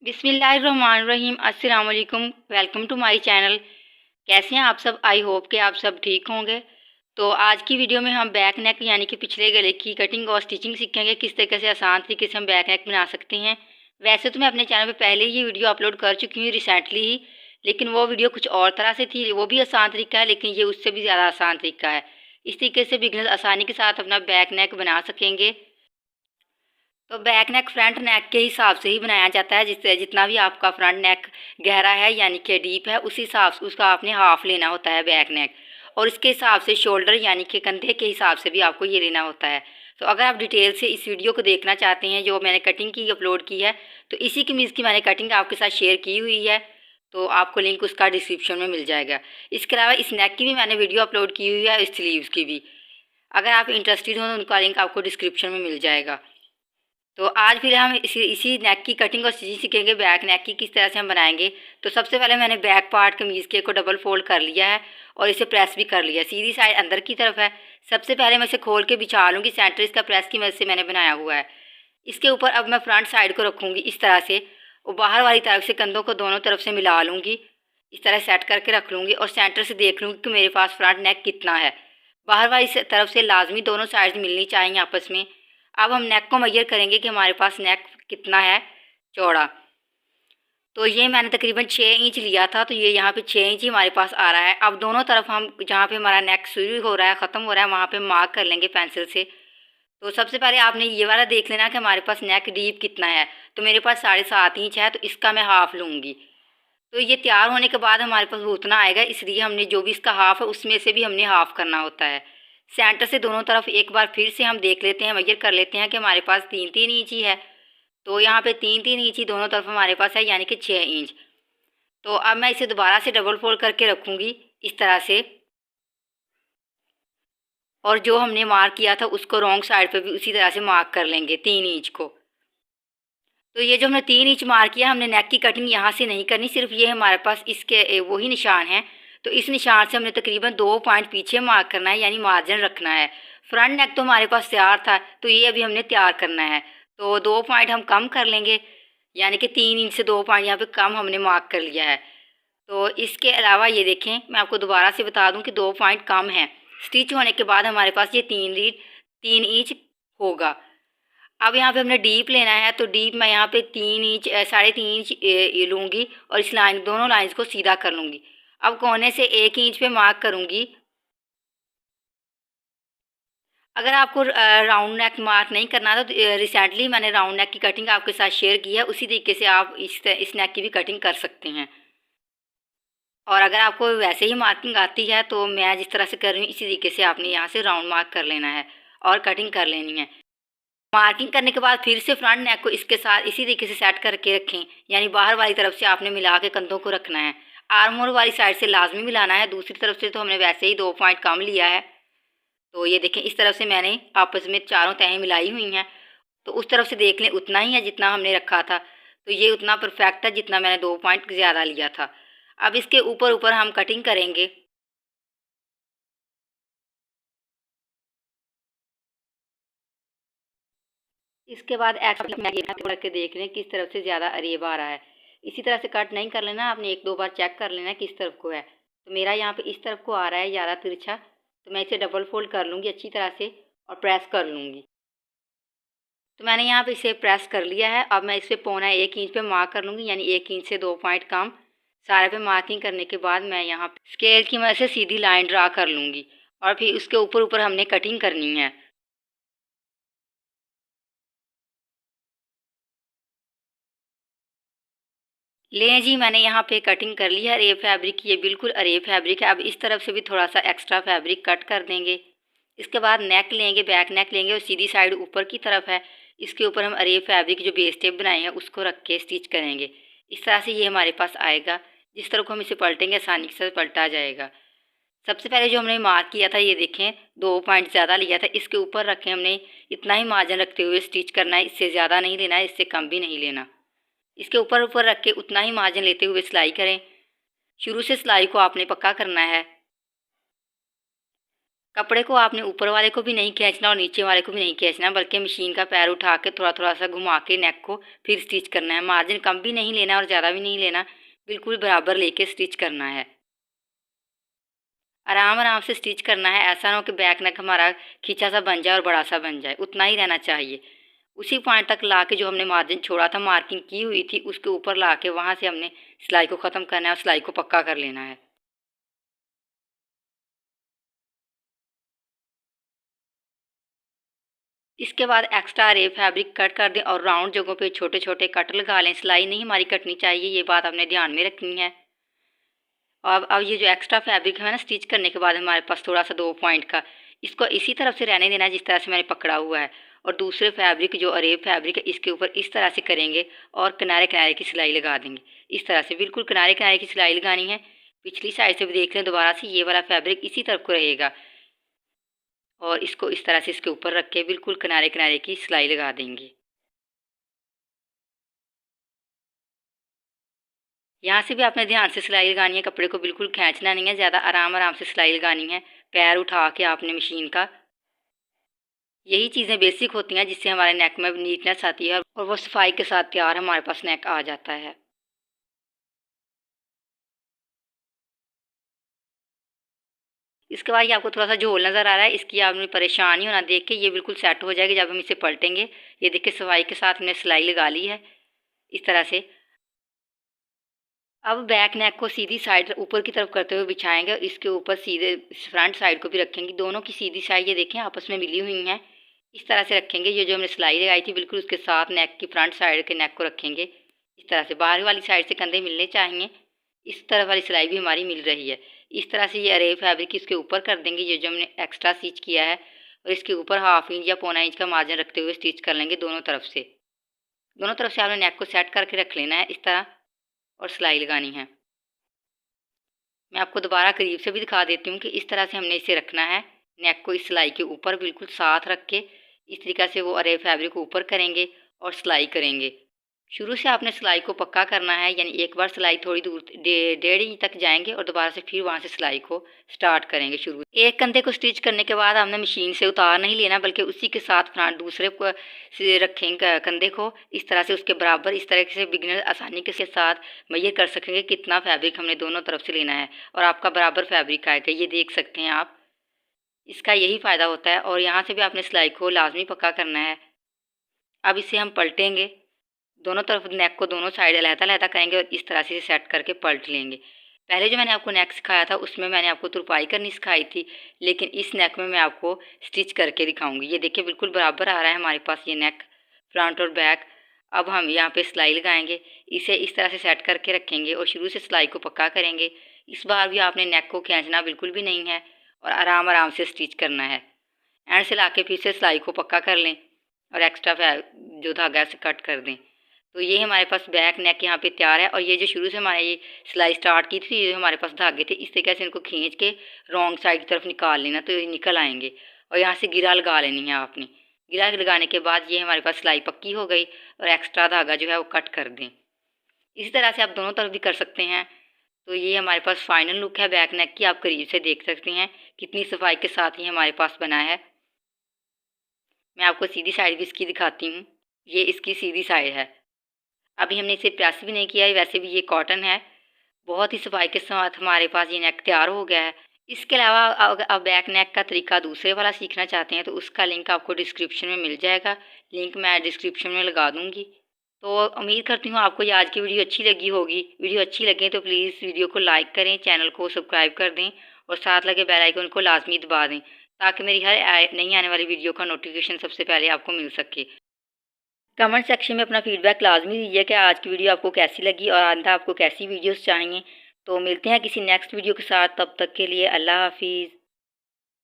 बिस्मिल्लाहिर्रहमानिर्रहीम। अस्सलाम वालेकुम। Welcome to my channel. कैसे हैं आप सब? आई होप कि आप सब ठीक होंगे। तो आज की वीडियो में हम बैक नेक यानी कि पिछले गले की कटिंग और स्टिचिंग सीखेंगे, किस तरीके से आसान तरीके से हम बैक नेक बना सकते हैं। वैसे तो मैं अपने चैनल पे पहले ही ये वीडियो अपलोड कर चुकी हूँ रिसेंटली ही, लेकिन वो वीडियो कुछ और तरह से थी। वो भी आसान तरीका है, लेकिन ये उससे भी ज़्यादा आसान तरीका है। इस तरीके से बिगनर्स आसानी के साथ अपना बैक नेक बना सकेंगे। तो बैक नेक फ्रंट नेक के हिसाब से ही बनाया जाता है। जिससे जितना भी आपका फ्रंट नेक गहरा है यानी कि डीप है, उसी हिसाब से उसका आपने हाफ लेना होता है बैक नेक। और इसके हिसाब से शोल्डर यानी कि कंधे के हिसाब से भी आपको ये लेना होता है। तो अगर आप डिटेल से इस वीडियो को देखना चाहते हैं जो मैंने कटिंग की अपलोड की है, तो इसी कमीज़ की मैंने कटिंग आपके साथ शेयर की हुई है। तो आपको लिंक उसका डिस्क्रिप्शन में मिल जाएगा। इसके अलावा इस नेक की भी मैंने वीडियो अपलोड की हुई है, इस स्लीव्स की भी। अगर आप इंटरेस्टेड हो तो उनका लिंक आपको डिस्क्रिप्शन में मिल जाएगा। तो आज फिर हम इसी नेक की कटिंग और स्टिचिंग सीखेंगे। बैक नेक की किस तरह से हम बनाएंगे। तो सबसे पहले मैंने बैक पार्ट कमीज़ के को डबल फोल्ड कर लिया है और इसे प्रेस भी कर लिया। सीधी साइड अंदर की तरफ है। सबसे पहले मैं इसे खोल के बिछा लूँगी। सेंटर इसका प्रेस की मदद से मैंने बनाया हुआ है। इसके ऊपर अब मैं फ्रंट साइड को रखूँगी इस तरह से, और बाहर वाली तरफ से कंधों को दोनों तरफ से मिला लूँगी। इस तरह सेट करके रख लूँगी और सेंटर से देख लूँगी कि मेरे पास फ्रंट नेक कितना है। बाहर वाली तरफ से लाजमी दोनों साइड मिलनी चाहिए आपस में। अब हम नेक को मेजर करेंगे कि हमारे पास नेक कितना है चौड़ा। तो ये मैंने तकरीबन 6 इंच लिया था, तो ये यहाँ पे 6 इंच ही हमारे पास आ रहा है। अब दोनों तरफ हम जहाँ पे हमारा नेक शुरू हो रहा है ख़त्म हो रहा है वहाँ पे मार्क कर लेंगे पेंसिल से। तो सबसे पहले आपने ये वाला देख लेना कि हमारे पास नेक डीप कितना है। तो मेरे पास 7.5 इंच है, तो इसका मैं हाफ़ लूँगी। तो ये तैयार होने के बाद हमारे पास वो उतना आएगा, इसलिए हमने जो भी इसका हाफ़ है उसमें से भी हमने हाफ़ करना होता है। सेंटर से दोनों तरफ एक बार फिर से हम देख लेते हैं, मेजर कर लेते हैं कि हमारे पास 3-3 इंच ही है। तो यहाँ पे 3-3 इंच ही दोनों तरफ हमारे पास है, यानी कि 6 इंच। तो अब मैं इसे दोबारा से डबल फोल्ड करके रखूँगी इस तरह से। और जो हमने मार्क किया था उसको रॉन्ग साइड पे भी उसी तरह से मार्क कर लेंगे 3 इंच को। तो ये जो हमने 3 इंच मार्क किया, हमने नेक की कटिंग यहाँ से नहीं करनी, सिर्फ ये हमारे पास इसके वही निशान है। तो इस निशान से हमने तकरीबन 2 पॉइंट पीछे मार्क करना है, यानी मार्जिन रखना है। फ्रंट नेक तो हमारे पास तैयार था, तो ये अभी हमने तैयार करना है। तो 2 पॉइंट हम कम कर लेंगे, यानी कि 3 इंच से 2 पॉइंट यहाँ पे कम हमने मार्क कर लिया है। तो इसके अलावा ये देखें, मैं आपको दोबारा से बता दूँ कि 2 पॉइंट कम है। स्टिच होने के बाद हमारे पास ये 3 इंच होगा। अब यहाँ पे हमने डीप लेना है, तो डीप मैं यहाँ पे 3 इंच 3.5 इंच लूँगी और इस लाइन दोनों लाइंस को सीधा कर लूँगी। अब कोने से 1 इंच पे मार्क करूँगी। अगर आपको राउंड नेक मार्क नहीं करना था, तो रिसेंटली मैंने राउंड नेक की कटिंग आपके साथ शेयर की है, उसी तरीके से आप इस नेक की भी कटिंग कर सकते हैं। और अगर आपको वैसे ही मार्किंग आती है, तो मैं जिस तरह से कर रही हूँ इसी तरीके से आपने यहाँ से राउंड मार्क कर लेना है और कटिंग कर लेनी है। मार्किंग करने के बाद फिर से फ्रंट नेक को इसके साथ इसी तरीके से सेट करके रखें, यानी बाहर वाली तरफ से आपने मिला के कंधों को रखना है। आर्म होल वाली साइड से लाजमी मिलाना है, दूसरी तरफ से तो हमने वैसे ही 2 पॉइंट कम लिया है। तो ये देखें, इस तरफ से मैंने आपस में चारों तहें मिलाई हुई हैं। तो उस तरफ से देख लें उतना ही है जितना हमने रखा था। तो ये उतना परफेक्ट है जितना मैंने 2 पॉइंट ज़्यादा लिया था। अब इसके ऊपर ऊपर हम कटिंग करेंगे। इसके बाद एक्स्ट्रा के देख लें किस तरफ से ज़्यादा अरेब आ रहा है। इसी तरह से कट नहीं कर लेना, आपने 1-2 बार चेक कर लेना किस तरफ को है। तो मेरा यहाँ पे इस तरफ को आ रहा है ज़्यादा तिरछा, तो मैं इसे डबल फोल्ड कर लूँगी अच्छी तरह से और प्रेस कर लूँगी। तो मैंने यहाँ पे इसे प्रेस कर लिया है। अब मैं इसे 1.25 इंच पे मार्क कर लूँगी, यानी 1 इंच से 2 पॉइंट कम। सारे पे मार्किंग करने के बाद मैं यहाँ पे स्केल की मदद से सीधी लाइन ड्रा कर लूँगी और फिर उसके ऊपर ऊपर हमने कटिंग करनी है। लें जी, मैंने यहाँ पे कटिंग कर ली है अरेब फैब्रिक की। ये बिल्कुल अरेब फैब्रिक है। अब इस तरफ से भी थोड़ा सा एक्स्ट्रा फैब्रिक कट कर देंगे। इसके बाद नेक लेंगे, बैक नेक लेंगे और सीधी साइड ऊपर की तरफ है, इसके ऊपर हम अरेब फैब्रिक जो बेस टेप बनाए हैं उसको रख के स्टिच करेंगे। इस तरह से ये हमारे पास आएगा। जिस तरह को हम इसे पलटेंगे आसानी से पलटा जाएगा। सबसे पहले जो हमने मार्क किया था, ये देखें 2 पॉइंट ज़्यादा लिया था, इसके ऊपर रखें हमने। इतना ही मार्जिन रखते हुए स्टिच करना है, इससे ज़्यादा नहीं लेना है, इससे कम भी नहीं लेना। इसके ऊपर ऊपर रख के उतना ही मार्जिन लेते हुए सिलाई करें। शुरू से सिलाई को आपने पक्का करना है। कपड़े को आपने ऊपर वाले को भी नहीं खींचना और नीचे वाले को भी नहीं खींचना, बल्कि मशीन का पैर उठा के थोड़ा थोड़ा सा घुमा के नेक को फिर स्टिच करना है। मार्जिन कम भी नहीं लेना और ज़्यादा भी नहीं लेना, बिल्कुल बराबर लेके स्टिच करना है। आराम आराम से स्टिच करना है, ऐसा ना हो कि बैक नेक हमारा खींचा सा बन जाए और बड़ा सा बन जाए, उतना ही रहना चाहिए। उसी पॉइंट तक ला के जो हमने मार्जिन छोड़ा था, मार्किंग की हुई थी, उसके ऊपर ला के वहाँ से हमने सिलाई को ख़त्म करना है और सिलाई को पक्का कर लेना है। इसके बाद एक्स्ट्रा रे फैब्रिक कट कर दें और राउंड जगहों पे छोटे छोटे कट लगा लें। सिलाई नहीं हमारी कटनी चाहिए, ये बात आपने ध्यान में रखनी है। अब ये जो एक्स्ट्रा फैब्रिक है ना, स्टिच करने के बाद हमारे पास थोड़ा सा 2 पॉइंट का, इसको इसी तरफ से रहने देना है जिस तरह से मैंने पकड़ा हुआ है। और दूसरे फैब्रिक जो अरेब फैब्रिक है, इसके ऊपर इस तरह से करेंगे और किनारे किनारे की सिलाई लगा देंगे। इस तरह से बिल्कुल किनारे किनारे की सिलाई लगानी है। पिछली साइड से भी देख लें दोबारा से, ये वाला फैब्रिक इसी तरफ को रहेगा और इसको इस तरह से इसके ऊपर रख के बिल्कुल किनारे किनारे की सिलाई लगा देंगे। यहाँ से भी आपने ध्यान से सिलाई लगानी है, कपड़े को बिल्कुल खींचना नहीं है, ज़्यादा आराम आराम से सिलाई लगानी है। पैर उठा के आपने मशीन का, यही चीज़ें बेसिक होती हैं जिससे हमारे नेक में नीटनेस आती है और वो सफाई के साथ तैयार हमारे पास नेक आ जाता है। इसके बाद ये आपको थोड़ा सा झोल नज़र आ रहा है, इसकी आपने परेशान नहीं होना देख के, ये बिल्कुल सेट हो जाएगी जब हम इसे पलटेंगे। ये देखिए सफाई के साथ हमने सिलाई लगा ली है इस तरह से। अब बैक नेक को सीधी साइड ऊपर की तरफ करते हुए बिछाएंगे और इसके ऊपर सीधे फ्रंट साइड को भी रखेंगे। दोनों की सीधी साइड ये देखें आपस में मिली हुई हैं, इस तरह से रखेंगे। ये जो हमने सिलाई लगाई थी बिल्कुल उसके साथ नेक की फ्रंट साइड के नेक को रखेंगे इस तरह से। बाहर वाली साइड से कंधे मिलने चाहिए, इस तरफ वाली सिलाई भी हमारी मिल रही है। इस तरह से ये अरे फैब्रिक इसके ऊपर कर देंगे, ये जो हमने एक्स्ट्रा स्टिच किया है, और इसके ऊपर 1/2 इंच या पौना इंच का मार्जिन रखते हुए स्टिच कर लेंगे दोनों तरफ से। दोनों तरफ से आपने नेक को सेट करके रख लेना है इस तरह और सिलाई लगानी है। मैं आपको दोबारा करीब से भी दिखा देती हूँ कि इस तरह से हमने इसे रखना है। नेक को इस सिलाई के ऊपर बिल्कुल साथ रख के इस तरीक़े से वो अरे फैब्रिक को ऊपर करेंगे और सिलाई करेंगे। शुरू से आपने सिलाई को पक्का करना है, यानी एक बार सिलाई थोड़ी दूर 1.5 इंच तक जाएंगे और दोबारा से फिर वहाँ से सिलाई को स्टार्ट करेंगे शुरू। एक कंधे को स्टिच करने के बाद हमने मशीन से उतार नहीं लेना, बल्कि उसी के साथ फ्रंट दूसरे को से रखेंगे कंधे को इस तरह से उसके बराबर। इस तरह से बिगिनर आसानी के साथ मैयर कर सकेंगे कितना फैब्रिक हमने दोनों तरफ से लेना है और आपका बराबर फैब्रिक आएगा, ये देख सकते हैं आप। इसका यही फ़ायदा होता है। और यहाँ से भी आपने सिलाई को लाजमी पक्का करना है। अब इसे हम पलटेंगे, दोनों तरफ नेक को दोनों साइड अलहदा-अलहदा करेंगे और इस तरह से सेट करके पलट लेंगे। पहले जो मैंने आपको नेक सिखाया था उसमें मैंने आपको तुरपाई करनी सिखाई थी, लेकिन इस नेक में मैं आपको स्टिच करके दिखाऊंगी। ये देखिए बिल्कुल बराबर आ रहा है हमारे पास ये नेक, फ्रंट और बैक। अब हम यहाँ पे सिलाई लगाएंगे, इसे इस तरह से सेट करके रखेंगे और शुरू से सिलाई को पक्का करेंगे। इस बार भी आपने नेक को खींचना बिल्कुल भी नहीं है और आराम आराम से स्टिच करना है। एंड से ला के फिर से सिलाई को पक्का कर लें और एक्स्ट्रा जो धागा से कट कर दें। तो ये हमारे पास बैक नेक यहाँ पे तैयार है। और ये जो शुरू से हमारे ये सिलाई स्टार्ट की थी, ये हमारे पास धागे थे, इस तरीके से इनको खींच के रॉन्ग साइड की तरफ निकाल लेना, तो ये निकल आएंगे। और यहाँ से गिरा लगा लेनी है आपने। गिरा लगाने के बाद ये हमारे पास सिलाई पक्की हो गई और एक्स्ट्रा धागा जो है वो कट कर दें। इसी तरह से आप दोनों तरफ भी कर सकते हैं। तो ये हमारे पास फाइनल लुक है बैक नेक की, आप करीब से देख सकते हैं कितनी सफाई के साथ ही हमारे पास बना है। मैं आपको सीधी साइड भी इसकी दिखाती हूँ, ये इसकी सीधी साइड है। अभी हमने इसे प्रेस भी नहीं किया है, वैसे भी ये कॉटन है। बहुत ही सफाई के साथ हमारे पास ये नेक तैयार हो गया है। इसके अलावा अगर आप बैक नेक का तरीका दूसरे वाला सीखना चाहते हैं तो उसका लिंक आपको डिस्क्रिप्शन में मिल जाएगा, लिंक मैं डिस्क्रिप्शन में लगा दूँगी। तो उम्मीद करती हूँ आपको ये आज की वीडियो अच्छी लगी होगी। वीडियो अच्छी लगे तो प्लीज़ वीडियो को लाइक करें, चैनल को सब्सक्राइब कर दें और साथ लगे बेल आइकन को लाजमी दबा दें, ताकि मेरी हर नई आने वाली वीडियो का नोटिफिकेशन सबसे पहले आपको मिल सके। कमेंट सेक्शन में अपना फीडबैक लाजमी दीजिए कि आज की वीडियो आपको कैसी लगी और आइंदा आपको कैसी वीडियोस चाहिए। तो मिलते हैं किसी नेक्स्ट वीडियो के साथ, तब तक के लिए अल्लाह हाफिज़।